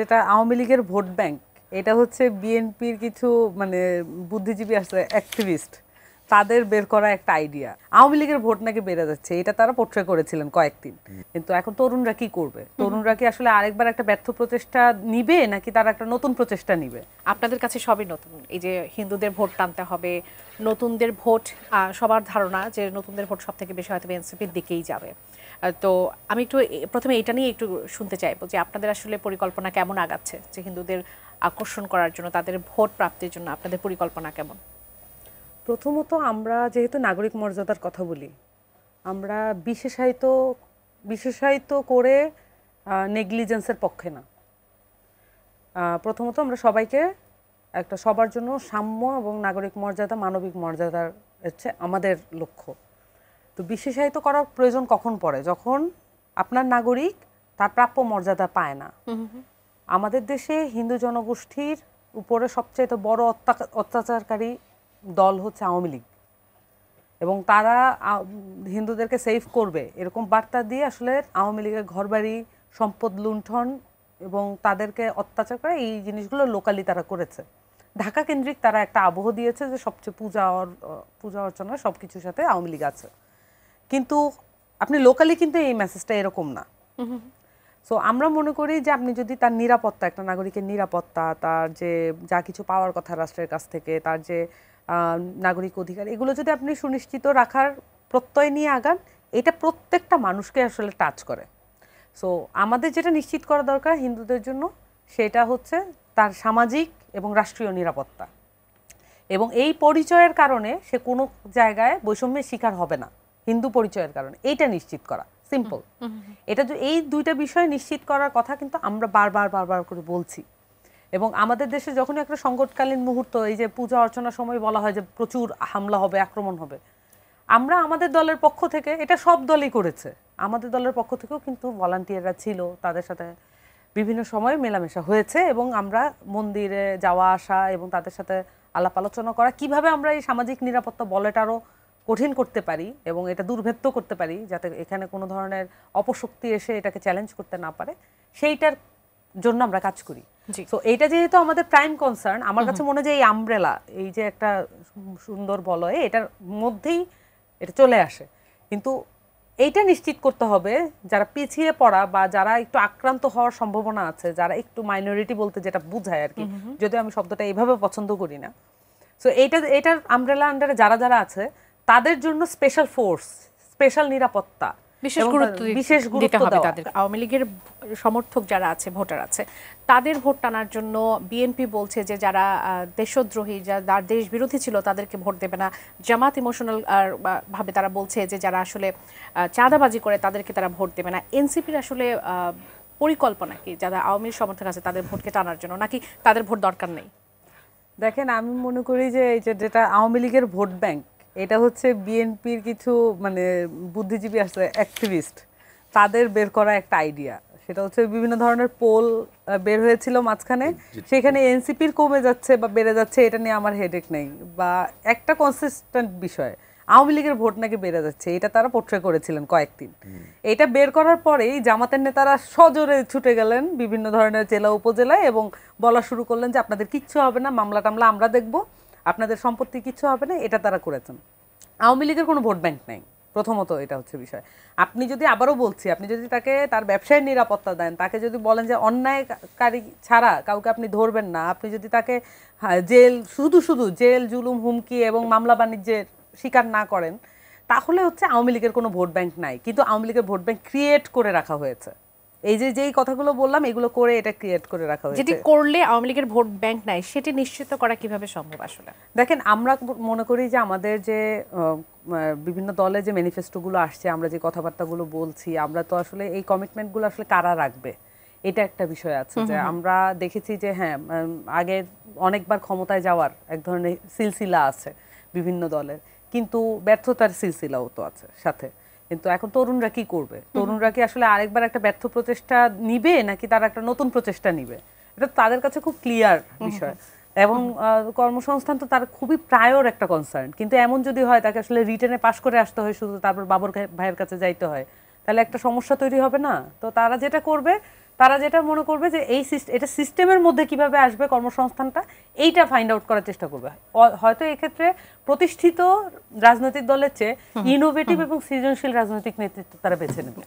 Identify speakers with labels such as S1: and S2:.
S1: যেটা আওয়ামী লীগের vote bank, এটা হচ্ছে বিএনপির কিছু মানে বুদ্ধিজীবী আছে, অ্যাক্টিভিস্ট, তাদের বের করা একটা আইডিয়া। আওয়ামী লীগের ভোট নাকি বেড়ে যাচ্ছে, এটা তারা পোট্রে করেছিলেন কয়েকদিন। কিন্তু এখন তরুণরা কি করবে? তরুণরা কি আসলে আরেকবার একটা ব্যর্থ প্রচেষ্টা নিবে, নাকি তারা একটা নতুন প্রচেষ্টা নিবে?
S2: আপনাদের কাছে সবই নতুন। এই যে হিন্দুদের ভোট টানতে হবে, নতুনদের ভোট, সবার ধারণা যে নতুনদের ভোট সব থেকে বেশি হয়তো এনসিপির দিকেই যাবে। তো আমি একটু প্রথমে এটা নিয়ে একটু শুনতে চাইবো যে আপনাদের আসলে পরিকল্পনা কেমন আগাচ্ছে, যে হিন্দুদের আকর্ষণ করার জন্য, তাদের ভোট প্রাপ্তির জন্য আপনাদের পরিকল্পনা কেমন?
S1: প্রথমত, আমরা যেহেতু নাগরিক মর্যাদার কথা বলি, আমরা বিশেষায়িত করে নেগলিজেন্সের পক্ষে না। প্রথমত আমরা সবাইকে একটা সবার জন্য সাম্য এবং নাগরিক মর্যাদা, মানবিক মর্যাদার হচ্ছে আমাদের লক্ষ্য। তো বিশেষায়িত করার প্রয়োজন কখন পড়ে? যখন আপনার নাগরিক তার প্রাপ্য মর্যাদা পায় না। আমাদের দেশে হিন্দু জনগোষ্ঠীর উপরে সবচেয়ে বড় অত্যাচারকারী দল হচ্ছে আওয়ামী লীগ, এবং তারা হিন্দুদেরকে সেভ করবে এরকম বার্তা দিয়ে আসলে আওয়ামী লীগের ঘরবাড়ি, সম্পদ লুণ্ঠন এবং তাদেরকে অত্যাচার করে, এই জিনিসগুলো লোকালি তারা করেছে। ঢাকা কেন্দ্রিক তারা একটা আবহ দিয়েছে যে সবচেয়ে পূজা অর্চনা সব কিছুর সাথে আওয়ামী লীগ আছে। কিন্তু আপনি লোকালি কিন্তু এই মেসেজটা এরকম না। সো আমরা মনে করি যে আপনি যদি তার নিরাপত্তা, একটা নাগরিকের নিরাপত্তা, তার যে যা কিছু পাওয়ার কথা রাষ্ট্রের কাছ থেকে, তার যে নাগরিক অধিকার, এগুলো যদি আপনি সুনিশ্চিত রাখার প্রত্যয় নিয়ে আগান, এটা প্রত্যেকটা মানুষকে আসলে টাচ করে। সো আমাদের যেটা নিশ্চিত করা দরকার হিন্দুদের জন্য, সেটা হচ্ছে তার সামাজিক এবং রাষ্ট্রীয় নিরাপত্তা, এবং এই পরিচয়ের কারণে সে কোনো জায়গায় বৈষম্যের শিকার হবে না। হিন্দু পরিচয়ের কারণে এইটা নিশ্চিত করা সিম্পল। এটা এই দুইটা বিষয় নিশ্চিত করার কথা কিন্তু আমরা বারবার করে বলছি। এবং আমাদের দেশে যখন একটা সংকটকালীন মুহূর্ত, এই যে পূজা অর্চনার সময় বলা হয় যে প্রচুর হামলা হবে, আক্রমণ হবে, আমরা আমাদের দলের পক্ষ থেকে, এটা সব দলই করেছে, আমাদের দলের পক্ষ থেকেও কিন্তু ভলান্টিয়াররা ছিল, তাদের সাথে বিভিন্ন সময় মেলামেশা হয়েছে, এবং আমরা মন্দিরে যাওয়া আসা এবং তাদের সাথে আলাপ আলোচনা করা, কিভাবে আমরা এই সামাজিক নিরাপত্তা বলয়টা আরও কঠিন করতে পারি এবং এটা দুর্ভেদ্য করতে পারি, যাতে এখানে কোনো ধরনের অপশক্তি এসে এটাকে চ্যালেঞ্জ করতে না পারে, সেইটার জন্য আমরা কাজ করি। তো এইটা যেহেতু আমাদের প্রাইম কনসার্ন, আমার কাছে মনে হয় যে এই আমব্রেলা, এই যে একটা সুন্দর বলয়, এটার মধ্যেই এটা চলে আসে। কিন্তু এইটা নিশ্চিত করতে হবে যারা পিছিয়ে পড়া বা যারা একটু আক্রান্ত হওয়ার সম্ভাবনা আছে, যারা একটু মাইনরিটি বলতে যেটা বোঝায় আর কি, যদিও আমি শব্দটা এইভাবে পছন্দ করি না। সো এটার আমব্রেলা আন্ডারে যারা যারা আছে তাদের জন্য স্পেশাল ফোর্স, স্পেশাল নিরাপত্তা,
S2: বিশেষ গুরুত্ব দিতে হবে তাদের। আওয়ামী লীগের সমর্থক যারা আছে, ভোটার আছে, তাদের ভোট টানার জন্য বিএনপি বলছে যে যারা দেশদ্রোহী, যারা দেশ বিরোধী ছিল তাদেরকে ভোট দেবে না। জামাত ইমোশনাল ভাবে তারা বলছে যে যারা আসলে চাঁদাবাজি করে তাদেরকে তারা ভোট দেবে না। এনসিপির আসলে পরিকল্পনা কি যারা আওয়ামী সমর্থক আছে তাদের ভোটকে টানার জন্য, নাকি তাদের ভোট দরকার নেই?
S1: দেখেন, আমি মনে করি যে এই যেটা আওয়ামী লীগের ভোট ব্যাংক, এটা হচ্ছে বিএনপির কিছু মানে বুদ্ধিজীবী আছে, অ্যাক্টিভিস্ট, তাদের বের করা একটা আইডিয়া। সেটা হচ্ছে বিভিন্ন ধরনের পোল বের হয়েছিল মাঝখানে, সেখানে এনসিপির কমে যাচ্ছে বা বেড়ে যাচ্ছে, এটা নিয়ে আমার হেডেক নেই। বা একটা কনসিস্টেন্ট বিষয়, আওয়ামী লীগের ভোট নাকি বেড়ে যাচ্ছে, এটা তারা পোট্রে করেছিলেন কয়েকদিন। এটা বের করার পরেই জামাতের নেতারা সজোরে ছুটে গেলেন বিভিন্ন ধরনের জেলা উপজেলায় এবং বলা শুরু করলেন যে আপনাদের কিচ্ছু হবে না, মামলা টামলা আমরা দেখব, আপনাদের সম্পত্তি কিচ্ছু হবে না। এটা তারা করেছেন। আওয়ামী লীগের কোনো ভোট ব্যাংক নেই, প্রথমত এটা হচ্ছে বিষয়। আপনি যদি, আবারও বলছি, আপনি যদি তাকে তার ব্যবসায়ের নিরাপত্তা দেন, তাকে যদি বলেন যে অন্যায়কারী ছাড়া কাউকে আপনি ধরবেন না, আপনি যদি তাকে শুধু জেল, জুলুম, হুমকি এবং মামলা বাণিজ্যের শিকার না করেন, তাহলে হচ্ছে আওয়ামী লীগের কোনো ভোট ব্যাংক নাই। কিন্তু আওয়ামী লীগের ভোট ব্যাংক ক্রিয়েট করে রাখা হয়েছে। এই যেই কথাগুলো বললাম, এগুলো করে এটা ক্রিয়েট করে রাখা হয়েছে।
S2: যেটি করলে আওয়ামী লীগের ভোট ব্যাংক নাই, সেটি নিশ্চিত করা কিভাবে সম্ভব? আসলে
S1: দেখেন, আমরা মনে করি যে আমাদের যে বিভিন্ন দলে যে ম্যানিফেস্টোগুলো আসছে, আমরা যে কথাবার্তাগুলো বলছি, আমরা তো আসলে এই কমিটমেন্টগুলো আসলে কারা রাখবে, এটা একটা বিষয় আছে। যে আমরা দেখেছি যে হ্যাঁ, আগে অনেকবার ক্ষমতায় যাওয়ার এক ধরনের সিলসিলা আছে বিভিন্ন দলের, কিন্তু ব্যর্থতার সিলসিলাও তো আছে সাথে। কিন্তু এখন তরুণরা কি করবে? তরুণরা কি আসলে আরেকবার একটা ব্যর্থ প্রচেষ্টা নিবে, নাকি তারা একটা নতুন প্রচেষ্টা নিবে? এটা তাদের কাছে খুব ক্লিয়ার বিষয়। এবং কর্মসংস্থান তো তার খুবই প্রায়র একটা কনসার্ন। কিন্তু এমন যদি হয় তাকে আসলে রিটেনে পাশ করে আসতে হয় শুধু, তারপর বাবর ভাইয়ের কাছে যাইতে হয়, তাহলে একটা সমস্যা তৈরি হবে না? তো তারা যেটা করবে তারা যেটা মনে করবে যে এটা সিস্টেমের মধ্যে কিভাবে আসবে কর্মসংস্থানটা, এইটা ফাইন্ড আউট করার চেষ্টা করবে। হয়তো এক্ষেত্রে প্রতিষ্ঠিত রাজনৈতিক দলের চেয়ে ইনোভেটিভ এবং সৃজনশীল রাজনৈতিক নেতৃত্ব তারা বেছে নেবে।